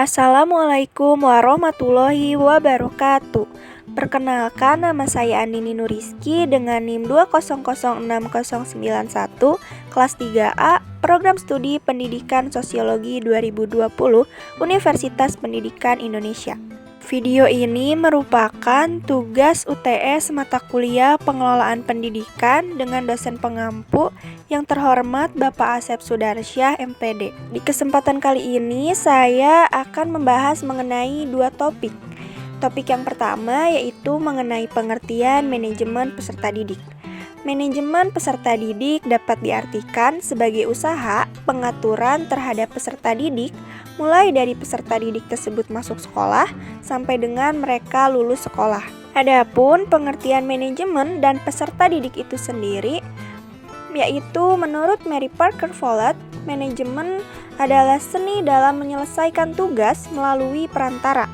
Assalamualaikum warahmatullahi wabarakatuh. Perkenalkan, nama saya Andini Nuriski dengan NIM 2006091, kelas 3A, Program Studi Pendidikan Sosiologi 2020, Universitas Pendidikan Indonesia. Video ini merupakan tugas UTS mata kuliah Pengelolaan Pendidikan dengan dosen pengampu yang terhormat Bapak Asep Sudarsyah, MPD. Di kesempatan kali ini saya akan membahas mengenai dua topik. Topik yang pertama yaitu mengenai pengertian manajemen peserta didik. Manajemen peserta didik dapat diartikan sebagai usaha pengaturan terhadap peserta didik, mulai dari peserta didik tersebut masuk sekolah sampai dengan mereka lulus sekolah. Adapun pengertian manajemen dan peserta didik itu sendiri, yaitu menurut Mary Parker Follett, manajemen adalah seni dalam menyelesaikan tugas melalui perantara.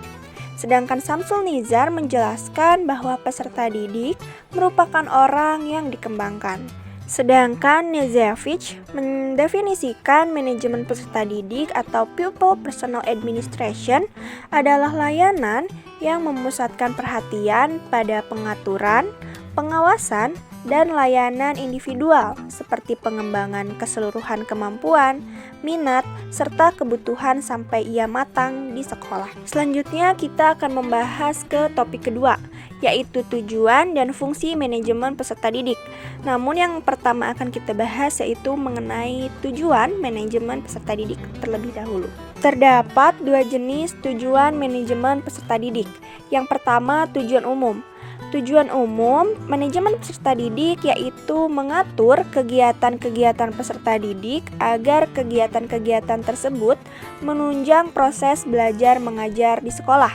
Sedangkan Samsul Nizar menjelaskan bahwa peserta didik merupakan orang yang dikembangkan. Sedangkan Neziavich mendefinisikan manajemen peserta didik atau Pupil Personal Administration adalah layanan yang memusatkan perhatian pada pengaturan, pengawasan, dan layanan individual seperti pengembangan keseluruhan kemampuan, minat, serta kebutuhan sampai ia matang di sekolah. Selanjutnya kita akan membahas ke topik kedua, yaitu tujuan dan fungsi manajemen peserta didik. Namun yang pertama akan kita bahas yaitu mengenai tujuan manajemen peserta didik terlebih dahulu. Terdapat dua jenis tujuan manajemen peserta didik. Yang pertama, tujuan umum. Tujuan umum manajemen peserta didik yaitu mengatur kegiatan-kegiatan peserta didik agar kegiatan-kegiatan tersebut menunjang proses belajar mengajar di sekolah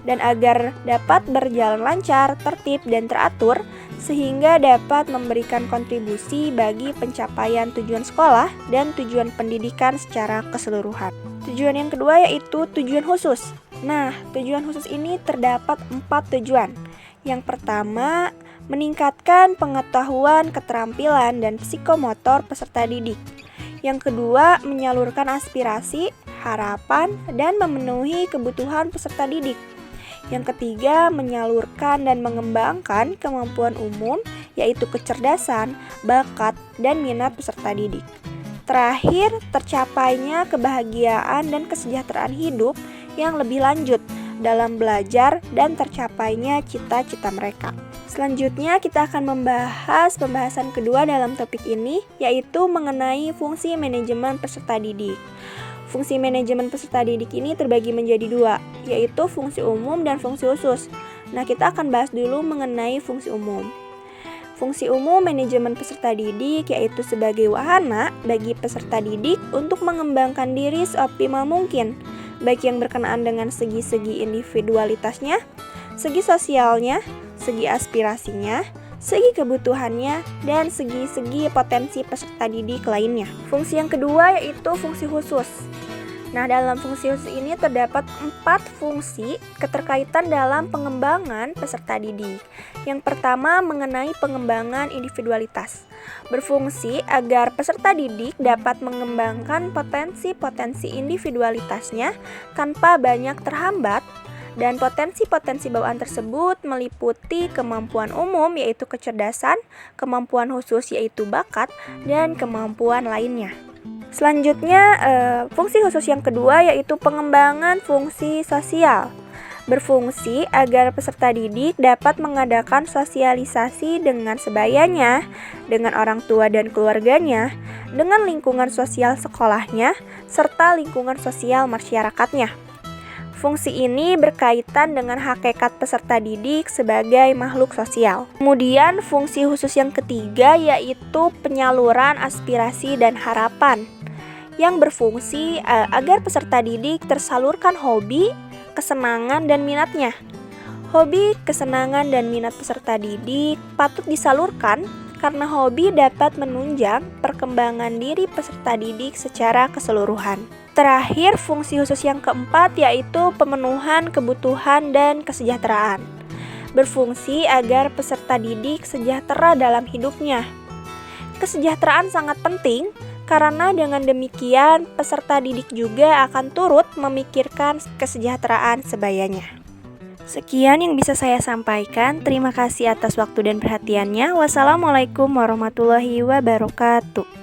dan agar dapat berjalan lancar, tertib, dan teratur sehingga dapat memberikan kontribusi bagi pencapaian tujuan sekolah dan tujuan pendidikan secara keseluruhan. Tujuan yang kedua yaitu tujuan khusus. Nah, tujuan khusus ini terdapat 4 tujuan. Yang pertama, meningkatkan pengetahuan, keterampilan, dan psikomotor peserta didik. Yang kedua, menyalurkan aspirasi, harapan, dan memenuhi kebutuhan peserta didik. Yang ketiga, menyalurkan dan mengembangkan kemampuan umum, yaitu kecerdasan, bakat, dan minat peserta didik. Terakhir, tercapainya kebahagiaan dan kesejahteraan hidup yang lebih lanjut dalam belajar dan tercapainya cita-cita mereka. Selanjutnya kita akan membahas pembahasan kedua dalam topik ini, yaitu mengenai fungsi manajemen peserta didik. Fungsi manajemen peserta didik ini terbagi menjadi dua, yaitu fungsi umum dan fungsi khusus. Nah, kita akan bahas dulu mengenai fungsi umum. Fungsi umum manajemen peserta didik yaitu sebagai wahana bagi peserta didik untuk mengembangkan diri seoptimal mungkin, baik yang berkenaan dengan segi-segi individualitasnya, segi sosialnya, segi aspirasinya, segi kebutuhannya, dan segi-segi potensi peserta didik lainnya. Fungsi yang kedua yaitu fungsi khusus. Nah, dalam fungsi khusus ini terdapat 4 fungsi keterkaitan dalam pengembangan peserta didik. Yang pertama, mengenai pengembangan individualitas. Berfungsi agar peserta didik dapat mengembangkan potensi-potensi individualitasnya tanpa banyak terhambat, dan potensi-potensi bawaan tersebut meliputi kemampuan umum yaitu kecerdasan, kemampuan khusus yaitu bakat, dan kemampuan lainnya. Selanjutnya, fungsi khusus yang kedua yaitu pengembangan fungsi sosial. Berfungsi agar peserta didik dapat mengadakan sosialisasi dengan sebayanya, dengan orang tua dan keluarganya, dengan lingkungan sosial sekolahnya, serta lingkungan sosial masyarakatnya. Fungsi ini berkaitan dengan hakikat peserta didik sebagai makhluk sosial. Kemudian fungsi khusus yang ketiga yaitu penyaluran aspirasi dan harapan, yang berfungsi agar peserta didik tersalurkan hobi, kesenangan, dan minatnya. Hobi, kesenangan, dan minat peserta didik patut disalurkan karena hobi dapat menunjang perkembangan diri peserta didik secara keseluruhan. Terakhir, fungsi khusus yang keempat yaitu pemenuhan kebutuhan dan kesejahteraan. Berfungsi agar peserta didik sejahtera dalam hidupnya. Kesejahteraan sangat penting karena dengan demikian peserta didik juga akan turut memikirkan kesejahteraan sebayanya. Sekian yang bisa saya sampaikan. Terima kasih atas waktu dan perhatiannya. Wassalamualaikum warahmatullahi wabarakatuh.